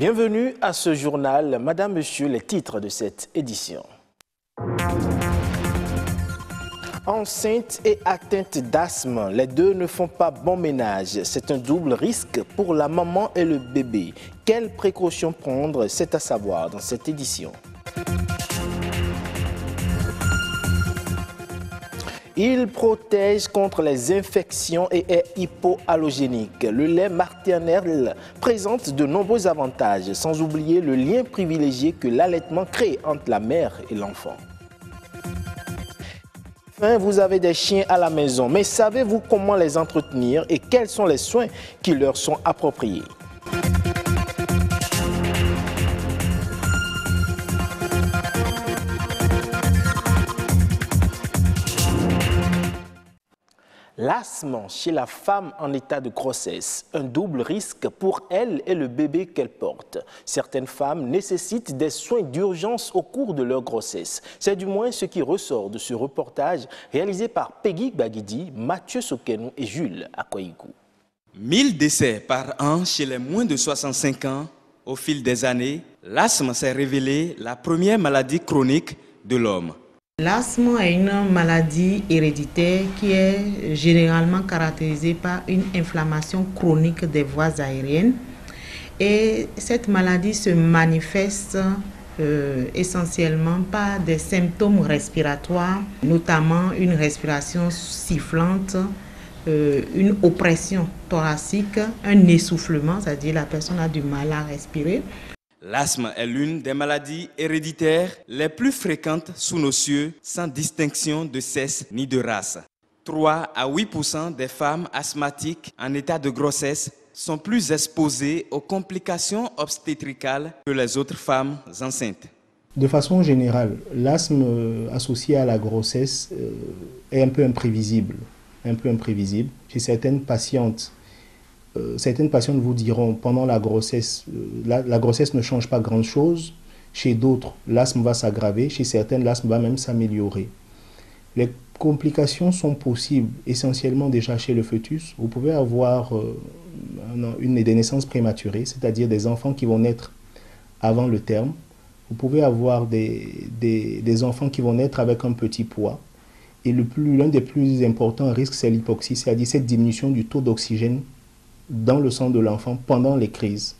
Bienvenue à ce journal. Madame, Monsieur, les titres de cette édition. Enceinte et atteinte d'asthme, les deux ne font pas bon ménage. C'est un double risque pour la maman et le bébé. Quelles précautions prendre? C'est à savoir dans cette édition. Il protège contre les infections et est hypoallergénique. Le lait maternel présente de nombreux avantages, sans oublier le lien privilégié que l'allaitement crée entre la mère et l'enfant. Enfin, vous avez des chiens à la maison, mais savez-vous comment les entretenir et quels sont les soins qui leur sont appropriés? L'asthme chez la femme en état de grossesse, un double risque pour elle et le bébé qu'elle porte. Certaines femmes nécessitent des soins d'urgence au cours de leur grossesse. C'est du moins ce qui ressort de ce reportage réalisé par Peggy Baguidi, Mathieu Sokenou et Jules Akoyigou. 1000 décès par an chez les moins de 65 ans. Au fil des années, l'asthme s'est révélé la première maladie chronique de l'homme. L'asthme est une maladie héréditaire qui est généralement caractérisée par une inflammation chronique des voies aériennes. Et cette maladie se manifeste essentiellement par des symptômes respiratoires, notamment une respiration sifflante, une oppression thoracique, un essoufflement, c'est-à-dire la personne a du mal à respirer. L'asthme est l'une des maladies héréditaires les plus fréquentes sous nos cieux, sans distinction de sexe ni de race. 3 à 8% des femmes asthmatiques en état de grossesse sont plus exposées aux complications obstétricales que les autres femmes enceintes. De façon générale, l'asthme associé à la grossesse est un peu imprévisible. Chez certaines patientes vous diront pendant la grossesse, la grossesse ne change pas grand-chose. Chez d'autres, l'asthme va s'aggraver. Chez certaines, l'asthme va même s'améliorer. Les complications sont possibles essentiellement déjà chez le fœtus. Vous pouvez avoir des naissances prématurées, c'est-à-dire des enfants qui vont naître avant le terme. Vous pouvez avoir des enfants qui vont naître avec un petit poids. Et l'un des plus importants risques, c'est l'hypoxie, c'est-à-dire cette diminution du taux d'oxygène dans le sang de l'enfant pendant les crises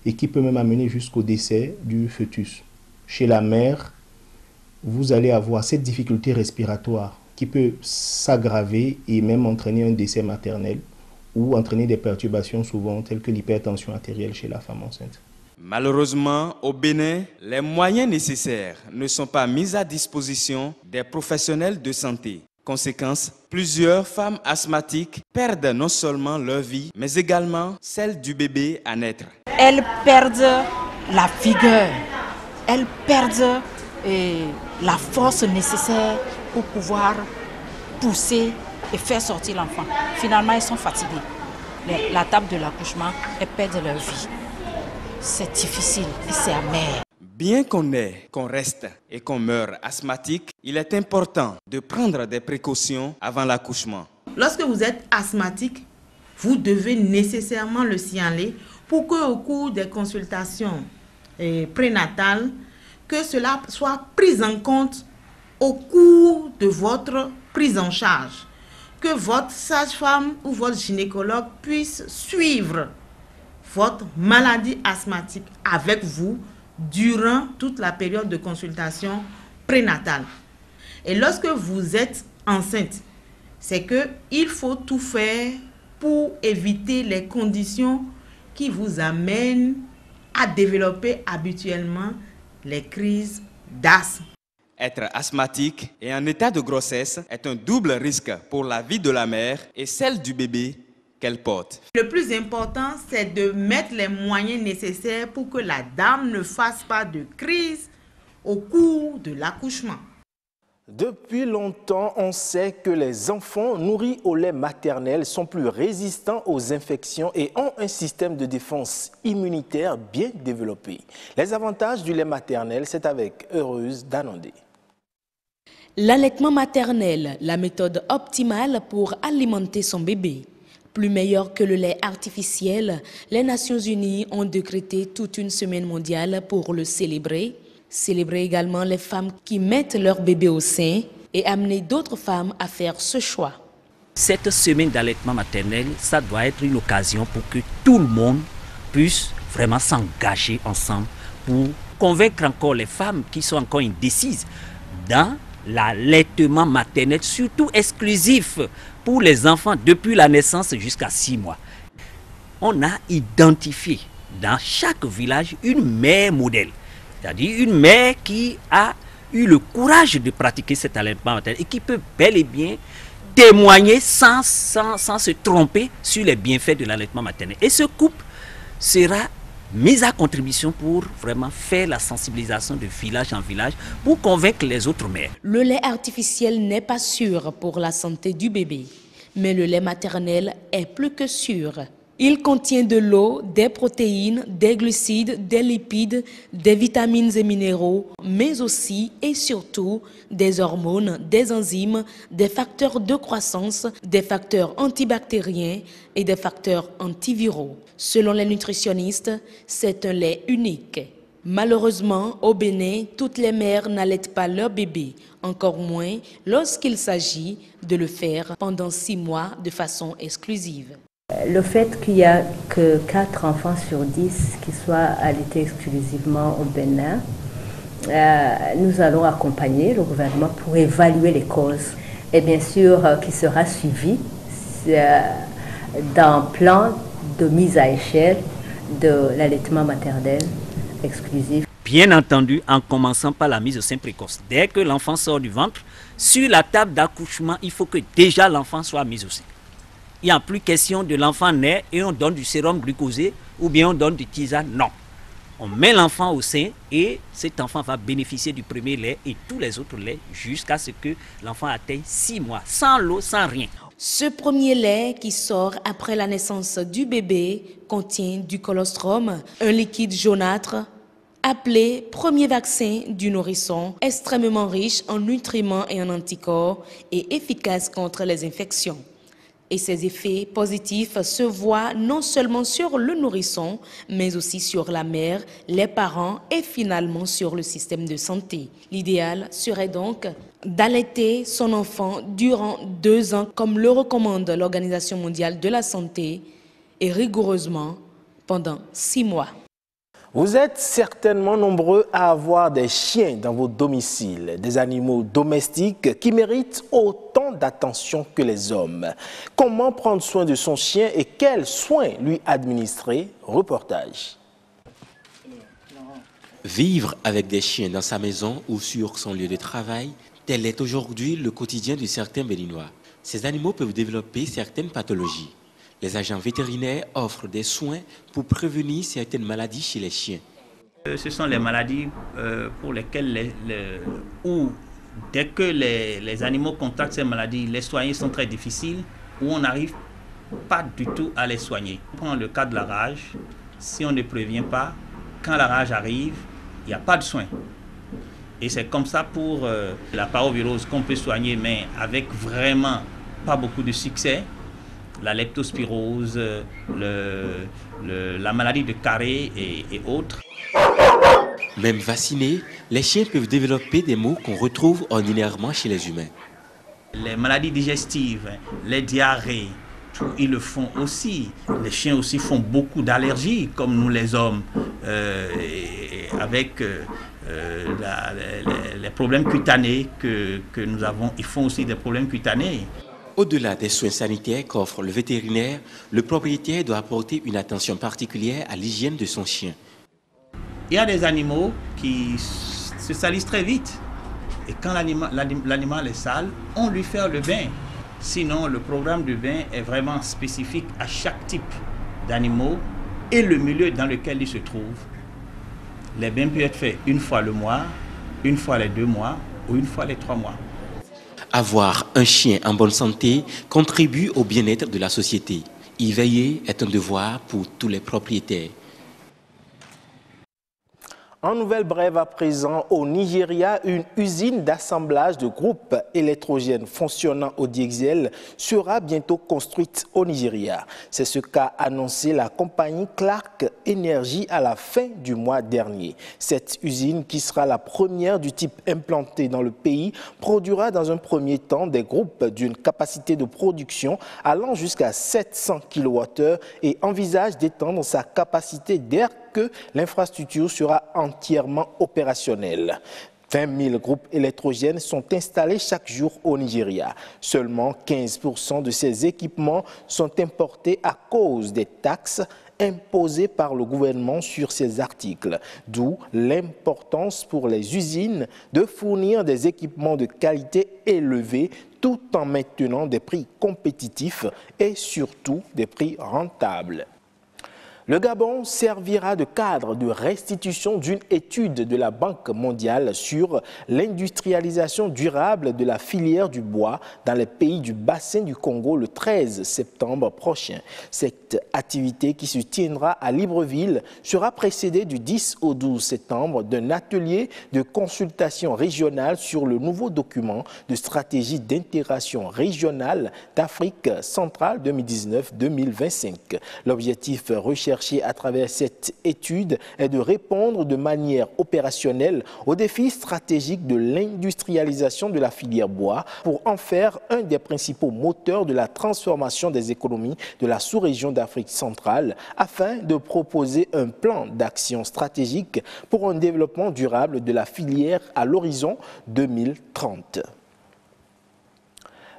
et qui peut même amener jusqu'au décès du fœtus. Chez la mère, vous allez avoir cette difficulté respiratoire qui peut s'aggraver et même entraîner un décès maternel ou entraîner des perturbations souvent telles que l'hypertension artérielle chez la femme enceinte. Malheureusement, au Bénin, les moyens nécessaires ne sont pas mis à disposition des professionnels de santé. Conséquence, plusieurs femmes asthmatiques perdent non seulement leur vie, mais également celle du bébé à naître. Elles perdent la vigueur, elles perdent la force nécessaire pour pouvoir pousser et faire sortir l'enfant. Finalement, elles sont fatiguées. La table de l'accouchement, elles perdent leur vie. C'est difficile et c'est amer. Bien qu'on reste et qu'on meure asthmatique, il est important de prendre des précautions avant l'accouchement. Lorsque vous êtes asthmatique, vous devez nécessairement le signaler pour qu'au cours des consultations prénatales, que cela soit pris en compte au cours de votre prise en charge. Que votre sage-femme ou votre gynécologue puisse suivre votre maladie asthmatique avec vous durant toute la période de consultation prénatale. Et lorsque vous êtes enceinte, c'est qu'il faut tout faire pour éviter les conditions qui vous amènent à développer habituellement les crises d'asthme. Être asthmatique et en état de grossesse est un double risque pour la vie de la mère et celle du bébé qu'elle porte. Le plus important, c'est de mettre les moyens nécessaires pour que la dame ne fasse pas de crise au cours de l'accouchement. Depuis longtemps, on sait que les enfants nourris au lait maternel sont plus résistants aux infections et ont un système de défense immunitaire bien développé. Les avantages du lait maternel, c'est avec Heureuse Danondé. L'allaitement maternel, la méthode optimale pour alimenter son bébé. Plus meilleur que le lait artificiel, les Nations Unies ont décrété toute une semaine mondiale pour le célébrer. Célébrer également les femmes qui mettent leur bébé au sein et amener d'autres femmes à faire ce choix. Cette semaine d'allaitement maternel, ça doit être une occasion pour que tout le monde puisse vraiment s'engager ensemble pour convaincre encore les femmes qui sont encore indécises dans l'allaitement maternel, surtout exclusif pour les enfants depuis la naissance jusqu'à 6 mois. On a identifié dans chaque village une mère modèle, c'est-à-dire une mère qui a eu le courage de pratiquer cet allaitement maternel et qui peut bel et bien témoigner sans se tromper sur les bienfaits de l'allaitement maternel. Et ce couple sera mis à contribution pour vraiment faire la sensibilisation de village en village pour convaincre les autres mères. Le lait artificiel n'est pas sûr pour la santé du bébé, mais le lait maternel est plus que sûr. Il contient de l'eau, des protéines, des glucides, des lipides, des vitamines et minéraux, mais aussi et surtout des hormones, des enzymes, des facteurs de croissance, des facteurs antibactériens et des facteurs antiviraux. Selon les nutritionnistes, c'est un lait unique. Malheureusement, au Bénin, toutes les mères n'allaitent pas leur bébé, encore moins lorsqu'il s'agit de le faire pendant 6 mois de façon exclusive. Le fait qu'il n'y a que 4 enfants sur 10 qui soient allaités exclusivement au Bénin, nous allons accompagner le gouvernement pour évaluer les causes et bien sûr qui sera suivi d'un plan de mise à échelle de l'allaitement maternel exclusif. Bien entendu, en commençant par la mise au sein précoce. Dès que l'enfant sort du ventre, sur la table d'accouchement, il faut que déjà l'enfant soit mis au sein. Il n'y a plus question de l'enfant naît et on donne du sérum glucosé ou bien on donne du tisane. Non. On met l'enfant au sein et cet enfant va bénéficier du premier lait et tous les autres laits jusqu'à ce que l'enfant atteigne 6 mois, sans l'eau, sans rien. Ce premier lait qui sort après la naissance du bébé contient du colostrum, un liquide jaunâtre appelé premier vaccin du nourrisson, extrêmement riche en nutriments et en anticorps et efficace contre les infections. Et ces effets positifs se voient non seulement sur le nourrisson, mais aussi sur la mère, les parents et finalement sur le système de santé. L'idéal serait donc d'allaiter son enfant durant 2 ans, comme le recommande l'Organisation mondiale de la santé, et rigoureusement pendant 6 mois. Vous êtes certainement nombreux à avoir des chiens dans vos domiciles, des animaux domestiques qui méritent autant d'attention que les hommes. Comment prendre soin de son chien et quels soins lui administrer? Reportage. Vivre avec des chiens dans sa maison ou sur son lieu de travail, tel est aujourd'hui le quotidien de certains Béninois. Ces animaux peuvent développer certaines pathologies. Les agents vétérinaires offrent des soins pour prévenir certaines maladies chez les chiens. Ce sont les maladies pour lesquelles, dès que les animaux contractent ces maladies, les soigner sont très difficiles ou on n'arrive pas du tout à les soigner. On prend le cas de la rage. Si on ne prévient pas, quand la rage arrive, il n'y a pas de soin. Et c'est comme ça pour la parvovirose qu'on peut soigner, mais avec vraiment pas beaucoup de succès. La leptospirose, la maladie de Carré et autres. Même vaccinés, les chiens peuvent développer des maux qu'on retrouve ordinairement chez les humains. Les maladies digestives, les diarrhées, ils le font aussi. Les chiens aussi font beaucoup d'allergies, comme nous les hommes, avec les problèmes cutanés que nous avons. Ils font aussi des problèmes cutanés. Au-delà des soins sanitaires qu'offre le vétérinaire, le propriétaire doit apporter une attention particulière à l'hygiène de son chien. Il y a des animaux qui se salissent très vite. Et quand l'animal est sale, on lui fait le bain. Sinon, le programme de bain est vraiment spécifique à chaque type d'animaux et le milieu dans lequel il se trouve. Les bains peuvent être faits 1 fois le mois, 1 fois les 2 mois ou 1 fois les 3 mois. Avoir un chien en bonne santé contribue au bien-être de la société. Y veiller est un devoir pour tous les propriétaires. En nouvelle brève à présent, au Nigeria, une usine d'assemblage de groupes électrogènes fonctionnant au diesel sera bientôt construite au Nigeria. C'est ce qu'a annoncé la compagnie Clark Energy à la fin du mois dernier. Cette usine, qui sera la première du type implantée dans le pays, produira dans un premier temps des groupes d'une capacité de production allant jusqu'à 700 kWh et envisage d'étendre sa capacité d'air que l'infrastructure sera entièrement opérationnelle. 20 000 groupes électrogènes sont installés chaque jour au Nigeria. Seulement 15% de ces équipements sont importés à cause des taxes imposées par le gouvernement sur ces articles, d'où l'importance pour les usines de fournir des équipements de qualité élevée tout en maintenant des prix compétitifs et surtout des prix rentables. Le Gabon servira de cadre de restitution d'une étude de la Banque mondiale sur l'industrialisation durable de la filière du bois dans les pays du bassin du Congo le 13 septembre prochain. Cette activité, qui se tiendra à Libreville, sera précédée du 10 au 12 septembre d'un atelier de consultation régionale sur le nouveau document de stratégie d'intégration régionale d'Afrique centrale 2019-2025. L'objectif recherché à travers cette étude est de répondre de manière opérationnelle aux défis stratégiques de l'industrialisation de la filière bois pour en faire un des principaux moteurs de la transformation des économies de la sous-région d'Afrique centrale afin de proposer un plan d'action stratégique pour un développement durable de la filière à l'horizon 2030.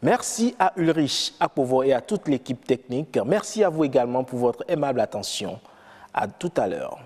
Merci à Ulrich Akpovo et à toute l'équipe technique. Merci à vous également pour votre aimable attention. À tout à l'heure.